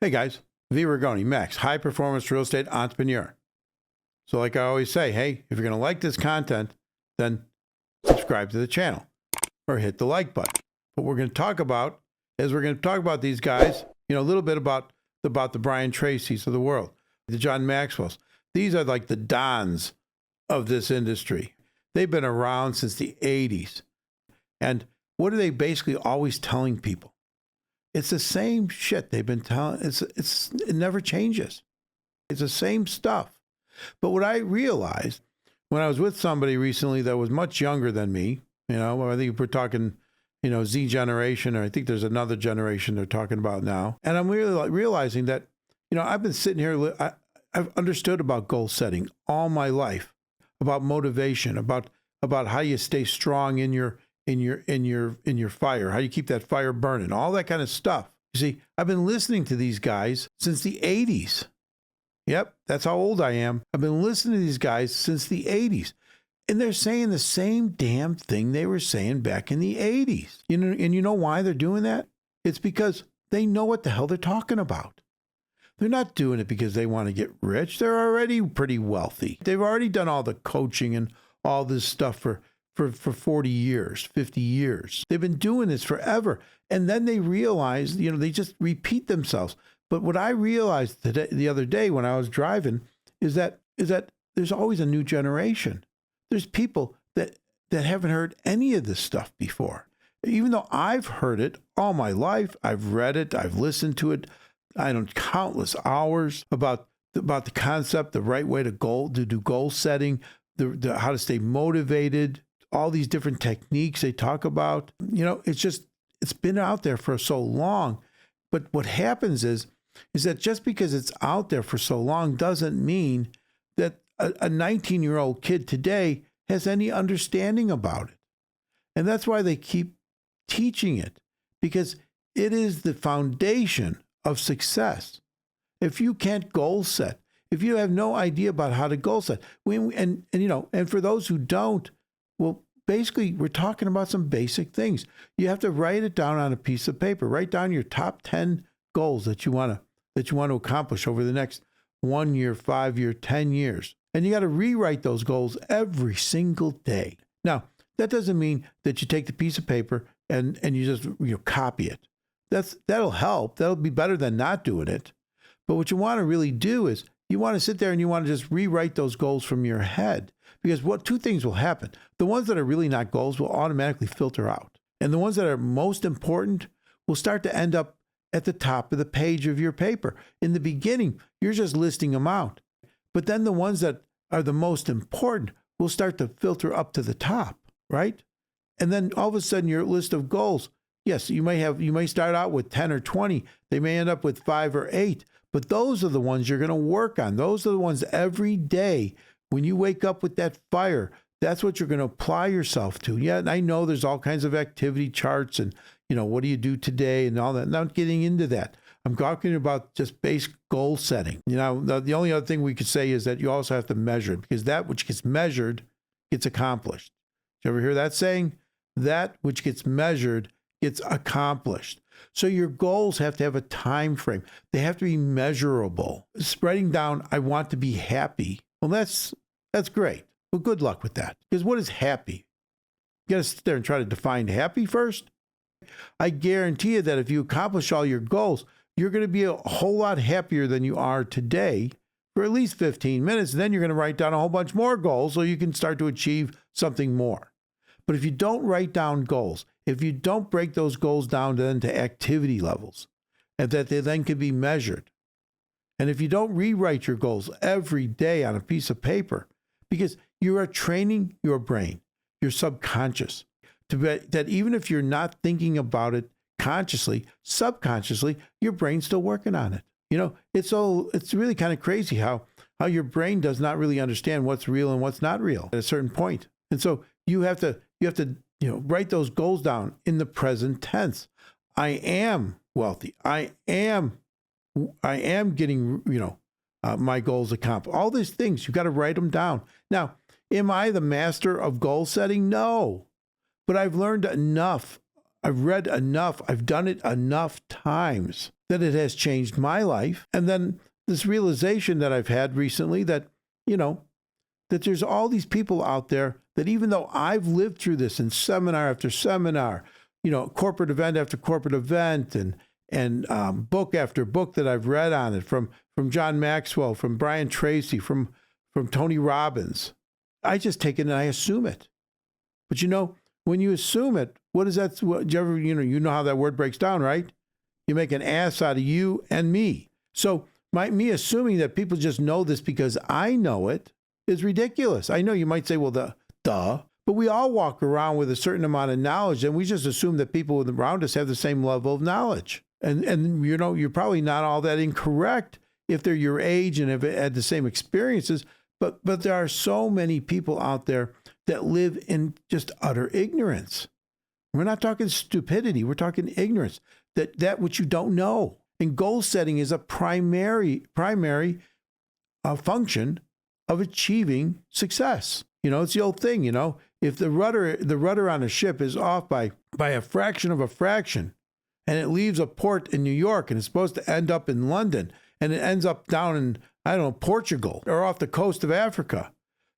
Hey guys, V. Ragoni, Max, high performance real estate entrepreneur. So like I always say, hey, if you're going to like this content, then subscribe to the channel or hit the like button. What we're going to talk about is we're going to talk about these guys, a little bit about the Brian Tracys of the world, the John Maxwells. These are like the dons of this industry. They've been around since the 80s. And what are they basically always telling people? It's the same shit they've been telling. It never changes. It's the same stuff. But what I realized when I was with somebody recently that was much younger than me, I think we're talking, Z generation, or I think there's another generation they're talking about now. And I'm really realizing that, I've been sitting here, I've understood about goal setting all my life, about motivation, about how you stay strong in your fire, how you keep that fire burning, all that kind of stuff. You see, I've been listening to these guys since the 80s. Yep, that's how old I am. I've been listening to these guys since the 80s. And they're saying the same damn thing they were saying back in the 80s. And you know why they're doing that? It's because they know what the hell they're talking about. They're not doing it because they want to get rich. They're already pretty wealthy. They've already done all the coaching and all this stuff for 40 years, 50 years. They've been doing this forever. And then they realize, they just repeat themselves. But what I realized the other day when I was driving is that there's always a new generation. There's people that haven't heard any of this stuff before. Even though I've heard it all my life, I've read it, I've listened to it, countless hours about the concept, the right way to do goal setting, how to stay motivated, all these different techniques they talk about. It's been out there for so long. But what happens is that just because it's out there for so long doesn't mean that a 19-year-old kid today has any understanding about it. And that's why they keep teaching it, because it is the foundation of success. If you can't goal set, if you have no idea about how to goal set, and for those who don't, well, basically, we're talking about some basic things. You have to write it down on a piece of paper. Write down your top 10 goals that you want to accomplish over the next 1 year, 5 year, 10 years. And you got to rewrite those goals every single day. Now, that doesn't mean that you take the piece of paper and you just copy it. That'll help. That'll be better than not doing it. But what you want to really do is you want to sit there and you want to just rewrite those goals from your head. Because two things will happen. The ones that are really not goals will automatically filter out. And the ones that are most important will start to end up at the top of the page of your paper. In the beginning, you're just listing them out. But then the ones that are the most important will start to filter up to the top, right? And then all of a sudden your list of goals, yes, you may start out with 10 or 20. They may end up with 5 or 8. But those are the ones you're going to work on. Those are the ones every day. When you wake up with that fire, that's what you're going to apply yourself to. Yeah, and I know there's all kinds of activity charts and, what do you do today and all that. Not getting into that. I'm talking about just base goal setting. The only other thing we could say is that you also have to measure it, because that which gets measured gets accomplished. Did you ever hear that saying? That which gets measured gets accomplished. So your goals have to have a time frame. They have to be measurable. Spreading down, I want to be happy. Well, that's great. Well, good luck with that. Because what is happy? You got to sit there and try to define happy first. I guarantee you that if you accomplish all your goals, you're going to be a whole lot happier than you are today for at least 15 minutes. And then you're going to write down a whole bunch more goals so you can start to achieve something more. But if you don't write down goals, if you don't break those goals down then to activity levels, and that they then can be measured, and if you don't rewrite your goals every day on a piece of paper, because you are training your brain, your subconscious, that even if you're not thinking about it consciously, subconsciously, your brain's still working on it. It's really kind of crazy how your brain does not really understand what's real and what's not real at a certain point. And so you have to write those goals down in the present tense. I am wealthy. I am getting, my goals accomplished. All these things, you've got to write them down. Now, am I the master of goal setting? No, but I've learned enough. I've read enough. I've done it enough times that it has changed my life. And then this realization that I've had recently that, that there's all these people out there that even though I've lived through this in seminar after seminar, corporate event after corporate event and book after book that I've read on it from John Maxwell, from Brian Tracy, from Tony Robbins, I just take it and I assume it. But when you assume it, what is that? You know how that word breaks down, right? You make an ass out of you and me. So me assuming that people just know this because I know it is ridiculous. I know you might say, well, duh. But we all walk around with a certain amount of knowledge, and we just assume that people around us have the same level of knowledge. And you're probably not all that incorrect if they're your age and have had the same experiences. But there are so many people out there that live in just utter ignorance. We're not talking stupidity. We're talking ignorance. That which you don't know. And goal setting is a primary function of achieving success. It's the old thing, if the rudder on a ship is off by a fraction of a fraction, and it leaves a port in New York and it's supposed to end up in London, and it ends up down in, Portugal or off the coast of Africa.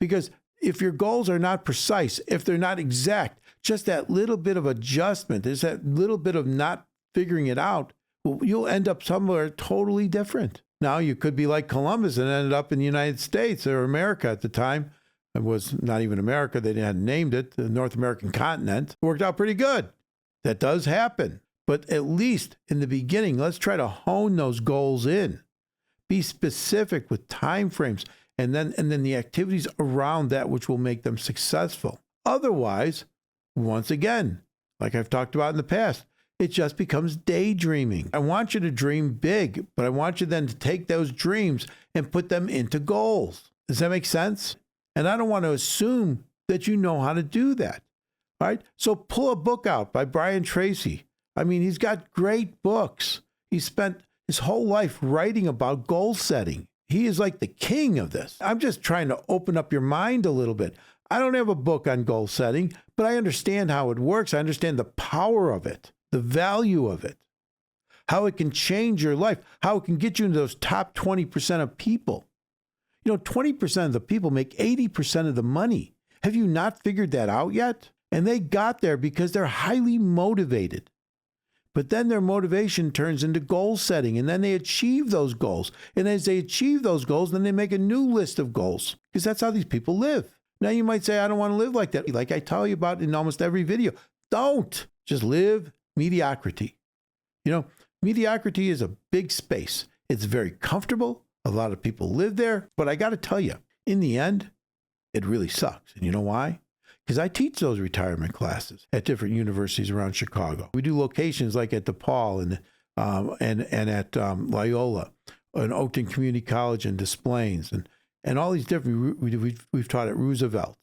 Because if your goals are not precise, if they're not exact, just that little bit of adjustment, there's that little bit of not figuring it out, well, you'll end up somewhere totally different. Now, you could be like Columbus and ended up in the United States or America at the time. It was not even America. They hadn't named it. The North American continent. It worked out pretty good. That does happen. But at least in the beginning, let's try to hone those goals in. Be specific with time frames and then the activities around that which will make them successful. Otherwise, once again, like I've talked about in the past, it just becomes daydreaming. I want you to dream big, but I want you then to take those dreams and put them into goals. Does that make sense? And I don't want to assume that you know how to do that. All right? So pull a book out by Brian Tracy. He's got great books. He spent his whole life writing about goal setting. He is like the king of this. I'm just trying to open up your mind a little bit. I don't have a book on goal setting, but I understand how it works. I understand the power of it, the value of it, how it can change your life, how it can get you into those top 20% of people. 20% of the people make 80% of the money. Have you not figured that out yet? And they got there because they're highly motivated. But then their motivation turns into goal setting, and then they achieve those goals. And as they achieve those goals, then they make a new list of goals, because that's how these people live. Now you might say, I don't want to live like that. Like I tell you about in almost every video. Don't. Just live mediocrity. Mediocrity is a big space. It's very comfortable. A lot of people live there. But I got to tell you, in the end, it really sucks. And you know why? Because I teach those retirement classes at different universities around Chicago. We do locations like at DePaul and at Loyola, and Oakton Community College and Des Plaines, and all these different. We've taught at Roosevelt,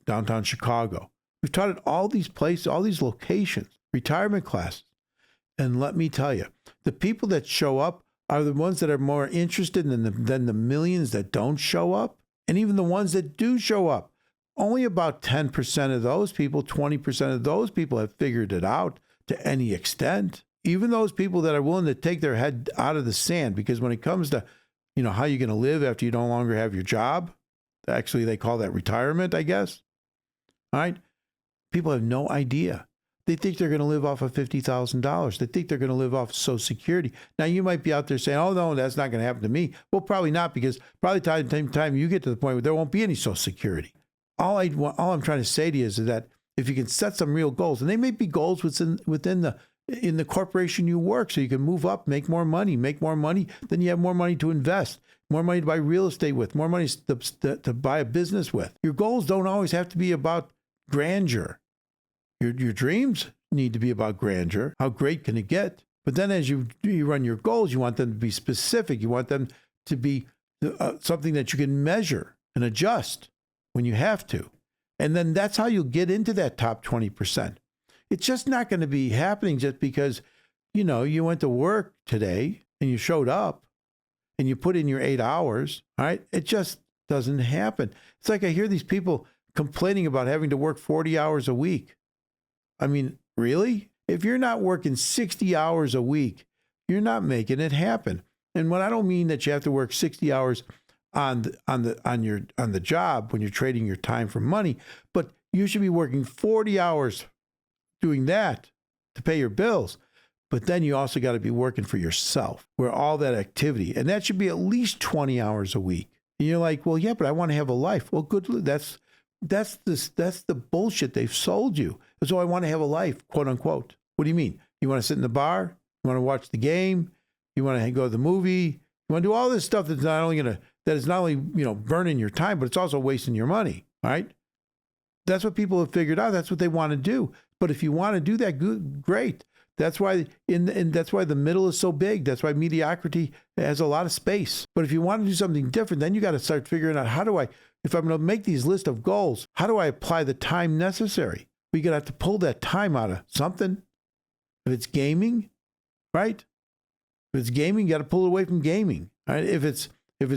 downtown Chicago. We've taught at all these places, all these locations, retirement classes. And let me tell you, the people that show up are the ones that are more interested than the millions that don't show up, and even the ones that do show up. Only about 10% of those people, 20% of those people have figured it out to any extent. Even those people that are willing to take their head out of the sand, because when it comes to, how you're going to live after you no longer have your job, actually they call that retirement, I guess. All right. People have no idea. They think they're going to live off of $50,000. They think they're going to live off of Social Security. Now, you might be out there saying, oh, no, that's not going to happen to me. Well, probably not, because probably time you get to the point where there won't be any Social Security. All I'm trying to say to you is that if you can set some real goals, and they may be goals within the corporation you work, so you can move up, make more money, then you have more money to invest, more money to buy real estate with, more money to buy a business with. Your goals don't always have to be about grandeur. Your dreams need to be about grandeur. How great can it get? But then as you run your goals, you want them to be specific. You want them to be something that you can measure and adjust when you have to. And then that's how you'll get into that top 20%. It's just not going to be happening just because, you went to work today and you showed up and you put in your 8 hours. All right. It just doesn't happen. It's like I hear these people complaining about having to work 40 hours a week. I mean, really? If you're not working 60 hours a week, you're not making it happen. And what I don't mean that you have to work 60 hours on the job when you're trading your time for money, but you should be working 40 hours doing that to pay your bills. But then you also got to be working for yourself, where all that activity, and that should be at least 20 hours a week. And you're like, well, yeah, but I want to have a life. Well, good. That's the bullshit they've sold you. So I want to have a life, quote unquote. What do you mean? You want to sit in the bar? You want to watch the game? You want to go to the movie? You want to do all this stuff that is not only burning your time, but it's also wasting your money. All right. That's what people have figured out. That's what they want to do. But if you want to do that, good, great. That's why that's why the middle is so big. That's why mediocrity has a lot of space. But if you want to do something different, then you got to start figuring out if I'm going to make these list of goals, how do I apply the time necessary? We're going to have to pull that time out of something. If it's gaming, right? If it's gaming, you got to pull it away from gaming. Right? If it's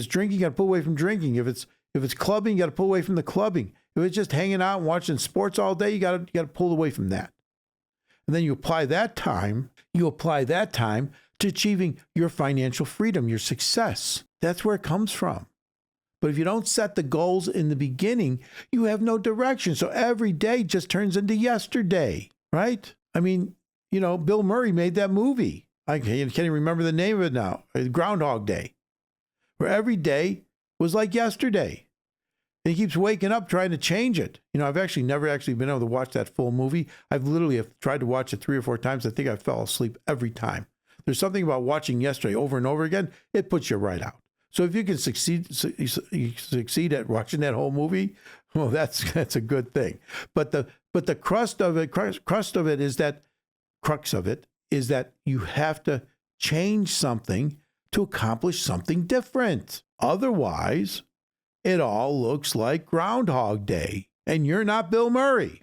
drinking, you got to pull away from drinking. If it's clubbing, you got to pull away from the clubbing. If it's just hanging out and watching sports all day, you got to pull away from that. And then you apply that time to achieving your financial freedom, your success. That's where it comes from. But if you don't set the goals in the beginning, you have no direction. So every day just turns into yesterday, right? I mean, Bill Murray made that movie. I can't even remember the name of it now. Groundhog Day, where every day was like yesterday. And he keeps waking up trying to change it. I've never been able to watch that full movie. I've literally tried to watch it 3 or 4 times. I think I fell asleep every time. There's something about watching yesterday over and over again. It puts you right out. So if you can succeed at watching that whole movie, well, that's a good thing. But the crux of it is that you have to change something to accomplish something different. Otherwise, it all looks like Groundhog Day, and you're not Bill Murray.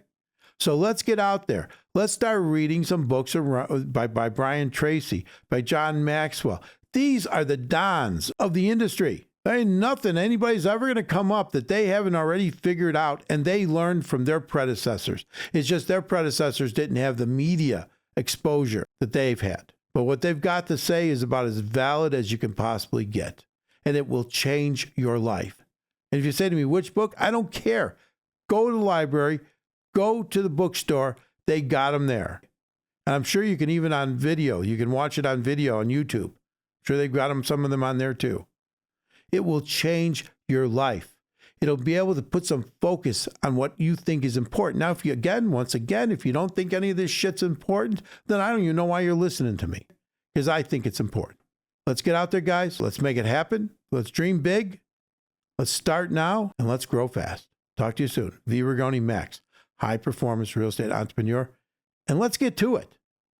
So let's get out there. Let's start reading some books by Brian Tracy, by John Maxwell. These are the dons of the industry. There ain't nothing anybody's ever going to come up that they haven't already figured out, and they learned from their predecessors. It's just their predecessors didn't have the media exposure that they've had. But what they've got to say is about as valid as you can possibly get, and it will change your life. And if you say to me, which book? I don't care. Go to the library, go to the bookstore. They got them there. And I'm sure you can even on video. You can watch it on video on YouTube. I'm sure they've got some of them on there too. It will change your life. It'll be able to put some focus on what you think is important. Now, if you don't think any of this shit's important, then I don't even know why you're listening to me, because I think it's important. Let's get out there, guys. Let's make it happen. Let's dream big. Let's start now, and let's grow fast. Talk to you soon. V. Rigoni Max, high performance real estate entrepreneur. And let's get to it.